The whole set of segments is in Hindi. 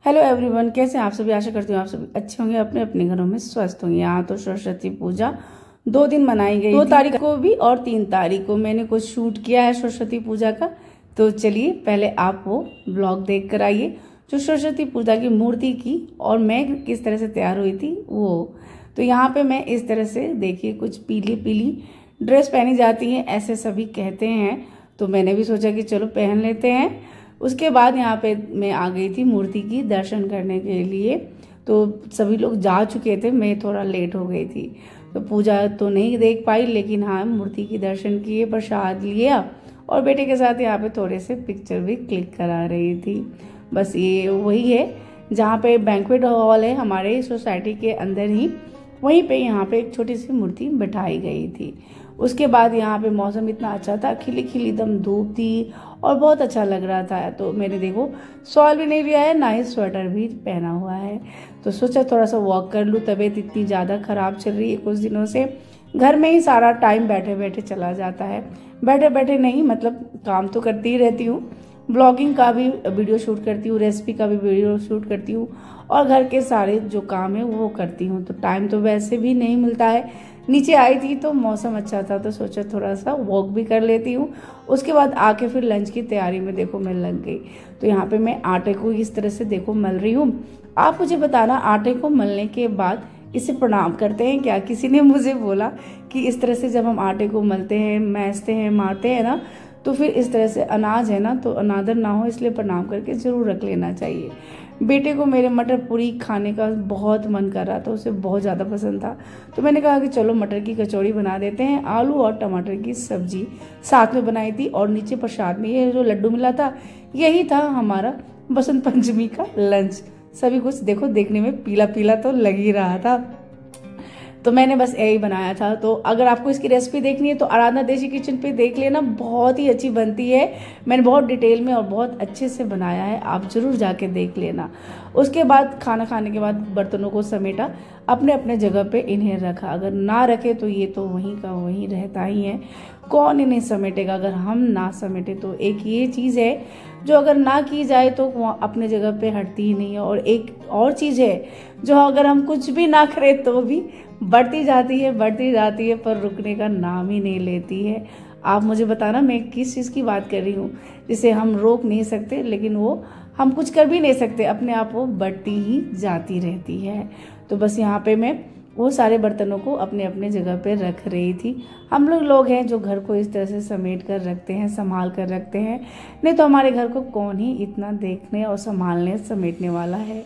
हेलो एवरीवन, कैसे हैं आप सभी। आशा करती हूँ आप सभी अच्छे होंगे, अपने अपने घरों में स्वस्थ होंगे। यहाँ तो सरस्वती पूजा 2 दिन मनाई गई, 2 तारीख को भी और 3 तारीख को मैंने कुछ शूट किया है सरस्वती पूजा का। तो चलिए पहले आप वो ब्लॉग देख कर आइए जो सरस्वती पूजा की मूर्ति की और मैं किस तरह से तैयार हुई थी वो। तो यहाँ पे मैं इस तरह से देखिए कुछ पीली पीली ड्रेस पहनी जाती है ऐसे सभी कहते हैं, तो मैंने भी सोचा कि चलो पहन लेते हैं। उसके बाद यहाँ पे मैं आ गई थी मूर्ति की दर्शन करने के लिए। तो सभी लोग जा चुके थे, मैं थोड़ा लेट हो गई थी तो पूजा तो नहीं देख पाई, लेकिन हाँ मूर्ति की दर्शन किए, प्रसाद लिया और बेटे के साथ यहाँ पे थोड़े से पिक्चर भी क्लिक करा रही थी। बस ये वही है जहाँ पे बैंक्वेट हॉल है हमारे सोसाइटी के अंदर ही, वहीं पे यहाँ पे एक छोटी सी मूर्ति बैठाई गई थी। उसके बाद यहाँ पे मौसम इतना अच्छा था, खिली खिली दम धूप थी और बहुत अच्छा लग रहा था। तो मैंने देखो शॉल भी नहीं लिया है, ना ही स्वेटर भी पहना हुआ है। तो सोचा थोड़ा सा वॉक कर लूँ, तबीयत इतनी ज़्यादा ख़राब चल रही है कुछ दिनों से। घर में ही सारा टाइम बैठे बैठे चला जाता है, बैठे बैठे नहीं मतलब काम तो करती ही रहती हूँ, ब्लॉगिंग का भी वीडियो शूट करती हूँ, रेसिपी का भी वीडियो शूट करती हूँ और घर के सारे जो काम है वो करती हूँ। तो टाइम तो वैसे भी नहीं मिलता है। नीचे आई थी तो मौसम अच्छा था तो सोचा थोड़ा सा वॉक भी कर लेती हूँ। उसके बाद आके फिर लंच की तैयारी में देखो मैं लग गई। तो यहाँ पे मैं आटे को इस तरह से देखो मल रही हूँ। आप मुझे बताना आटे को मलने के बाद इसे प्रणाम करते हैं क्या। किसी ने मुझे बोला कि इस तरह से जब हम आटे को मलते हैं, मैसते हैं, मारते हैं ना, तो फिर इस तरह से अनाज है ना तो अनादर ना हो, इसलिए प्रणाम करके जरूर रख लेना चाहिए। बेटे को मेरे मटर पूरी खाने का बहुत मन कर रहा था, उसे बहुत ज़्यादा पसंद था। तो मैंने कहा कि चलो मटर की कचौड़ी बना देते हैं। आलू और टमाटर की सब्जी साथ में बनाई थी और नीचे प्रसाद में ये जो लड्डू मिला था, यही था हमारा बसंत पंचमी का लंच। सभी कुछ देखो देखने में पीला पीला तो लग ही रहा था, तो मैंने बस यही बनाया था। तो अगर आपको इसकी रेसिपी देखनी है तो आराधना देसी किचन पे देख लेना, बहुत ही अच्छी बनती है। मैंने बहुत डिटेल में और बहुत अच्छे से बनाया है, आप जरूर जाके देख लेना। उसके बाद खाना खाने के बाद बर्तनों को समेटा, अपने अपने जगह पे इन्हें रखा। अगर ना रखे तो ये तो वहीं का वहीं रहता ही है, कौन इन्हें समेटेगा अगर हम ना समेटे। तो एक ये चीज़ है जो अगर ना की जाए तो वो अपने जगह पे हटती ही नहीं है। और एक और चीज़ है जो अगर हम कुछ भी ना करें तो भी बढ़ती जाती है पर रुकने का नाम ही नहीं लेती है। आप मुझे बताना मैं किस चीज़ की बात कर रही हूँ जिसे हम रोक नहीं सकते, लेकिन वो हम कुछ कर भी नहीं सकते, अपने आप वो बढ़ती ही जाती रहती है। तो बस यहाँ पे मैं वो सारे बर्तनों को अपने अपने जगह पे रख रही थी। हम लोग हैं जो घर को इस तरह से समेट कर रखते हैं, संभाल कर रखते हैं, नहीं तो हमारे घर को कौन ही इतना देखने और संभालने समेटने वाला है।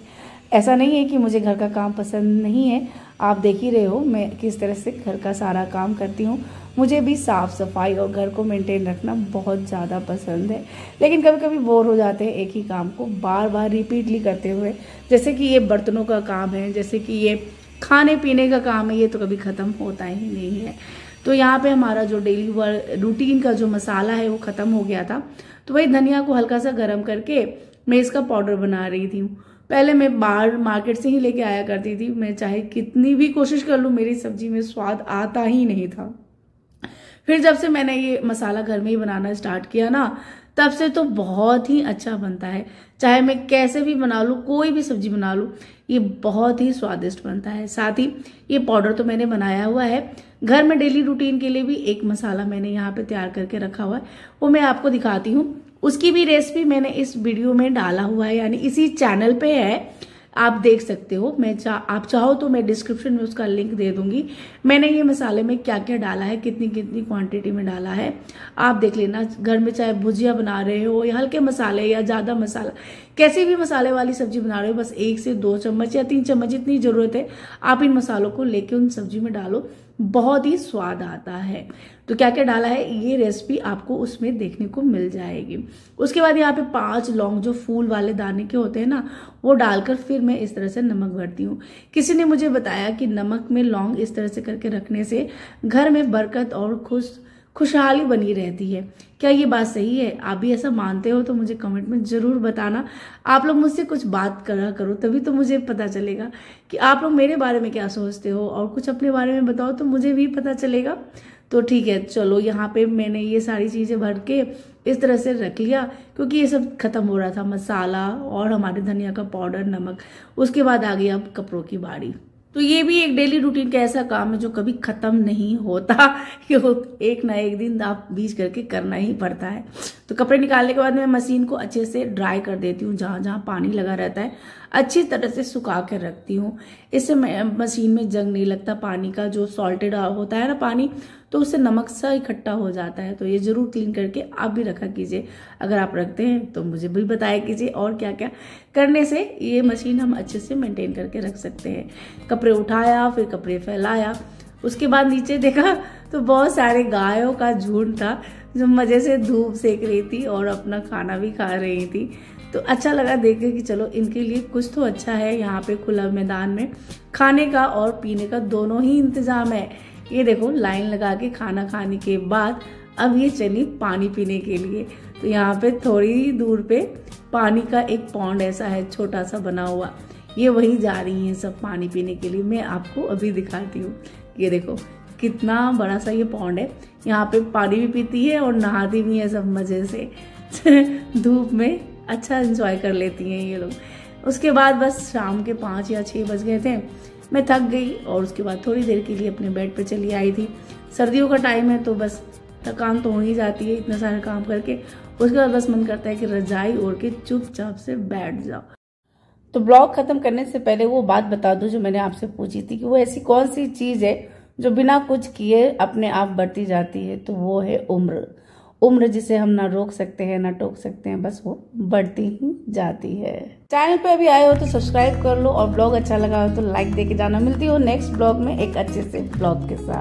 ऐसा नहीं है कि मुझे घर का काम पसंद नहीं है, आप देख ही रहे हो मैं किस तरह से घर का सारा काम करती हूँ। मुझे भी साफ़ सफाई और घर को मेंटेन रखना बहुत ज़्यादा पसंद है, लेकिन कभी कभी बोर हो जाते हैं एक ही काम को बार बार रिपीटली करते हुए। जैसे कि ये बर्तनों का काम है, जैसे कि ये खाने पीने का काम है, ये तो कभी ख़त्म होता ही नहीं है। तो यहाँ पे हमारा जो डेली रूटीन का जो मसाला है वो ख़त्म हो गया था, तो वही धनिया को हल्का सा गर्म करके मैं इसका पाउडर बना रही थी। पहले मैं बाहर मार्केट से ही लेके आया करती थी, मैं चाहे कितनी भी कोशिश कर लूँ मेरी सब्जी में स्वाद आता ही नहीं था। फिर जब से मैंने ये मसाला घर में ही बनाना स्टार्ट किया ना, तब से तो बहुत ही अच्छा बनता है। चाहे मैं कैसे भी बना लूँ, कोई भी सब्जी बना लूँ, ये बहुत ही स्वादिष्ट बनता है। साथ ही ये पाउडर तो मैंने बनाया हुआ है, घर में डेली रूटीन के लिए भी एक मसाला मैंने यहाँ पे तैयार करके रखा हुआ है, वो मैं आपको दिखाती हूँ। उसकी भी रेसिपी मैंने इस वीडियो में डाला हुआ है, यानी इसी चैनल पे है, आप देख सकते हो। आप चाहो तो मैं डिस्क्रिप्शन में उसका लिंक दे दूंगी। मैंने ये मसाले में क्या क्या डाला है, कितनी कितनी क्वांटिटी में डाला है, आप देख लेना। घर में चाहे भुजिया बना रहे हो या हल्के मसाले या ज़्यादा मसाला, कैसी भी मसाले वाली सब्जी बना रहे हो, बस 1 से 2 चम्मच या 3 चम्मच जितनी ज़रूरत है आप इन मसालों को लेके उन सब्जी में डालो, बहुत ही स्वाद आता है। तो क्या क्या डाला है ये रेसिपी आपको उसमें देखने को मिल जाएगी। उसके बाद यहाँ पे 5 लौंग जो फूल वाले दाने के होते हैं ना, वो डालकर फिर मैं इस तरह से नमक भरती हूँ। किसी ने मुझे बताया कि नमक में लौंग इस तरह से करके रखने से घर में बरकत और खुशहाली बनी रहती है। क्या ये बात सही है? आप भी ऐसा मानते हो तो मुझे कमेंट में जरूर बताना। आप लोग मुझसे कुछ बात करा करो, तभी तो मुझे पता चलेगा कि आप लोग मेरे बारे में क्या सोचते हो, और कुछ अपने बारे में बताओ तो मुझे भी पता चलेगा। तो ठीक है, चलो यहाँ पे मैंने ये सारी चीज़ें भर के इस तरह से रख लिया, क्योंकि ये सब खत्म हो रहा था, मसाला और हमारे धनिया का पाउडर, नमक। उसके बाद आ गई अब कपड़ों की बारी। तो ये भी एक डेली रूटीन का ऐसा काम है जो कभी खत्म नहीं होता, एक ना एक दिन आप बीच करके करना ही पड़ता है। तो कपड़े निकालने के बाद मैं मशीन को अच्छे से ड्राई कर देती हूँ, जहाँ जहाँ पानी लगा रहता है अच्छी तरह से सुखा कर रखती हूँ। इससे मशीन में जंग नहीं लगता पानी का, जो सॉल्टेड होता है ना पानी, तो उससे नमक सा इकट्ठा हो जाता है। तो ये जरूर क्लीन करके आप भी रखा कीजिए, अगर आप रखते हैं तो मुझे भी बताया कीजिए और क्या क्या करने से ये मशीन हम अच्छे से मेंटेन करके रख सकते हैं। कपड़े उठाया, फिर कपड़े फैलाया, उसके बाद नीचे देखा तो बहुत सारे गायों का झुंड था जो मजे से धूप सेक रही थी और अपना खाना भी खा रही थी। तो अच्छा लगा देख के कि चलो इनके लिए कुछ तो अच्छा है, यहाँ पे खुला मैदान में खाने का और पीने का दोनों ही इंतजाम है। ये देखो लाइन लगा के खाना खाने के बाद अब ये चली पानी पीने के लिए। तो यहाँ पे थोड़ी दूर पे पानी का एक पॉन्ड ऐसा है छोटा सा बना हुआ, ये वही जा रही हैं सब पानी पीने के लिए। मैं आपको अभी दिखाती हूँ, ये देखो कितना बड़ा सा ये पॉन्ड है। यहाँ पे पानी भी पीती है और नहाती भी है सब मजे से धूप में अच्छा एंजॉय कर लेती हैं ये लोग। उसके बाद बस शाम के 5 या 6 बज गए थे, मैं थक गई और उसके बाद थोड़ी देर के लिए अपने बेड पे चली आई थी। सर्दियों का टाइम है तो बस थकान तो हो ही जाती है इतना सारा काम करके। उसके बाद बस मन करता है कि रजाई ओढ़ के चुपचाप से बैठ जाओ। तो ब्लॉग खत्म करने से पहले वो बात बता दूं जो मैंने आपसे पूछी थी कि वो ऐसी कौन सी चीज है जो बिना कुछ किए अपने आप बढ़ती जाती है। तो वो है उम्र। उम्र जिसे हम ना रोक सकते हैं ना टोक सकते हैं, बस वो बढ़ती ही जाती है। चैनल पे अभी आए हो तो सब्सक्राइब कर लो और ब्लॉग अच्छा लगा हो तो लाइक देके जाना। मिलती हो नेक्स्ट ब्लॉग में एक अच्छे से ब्लॉग के साथ।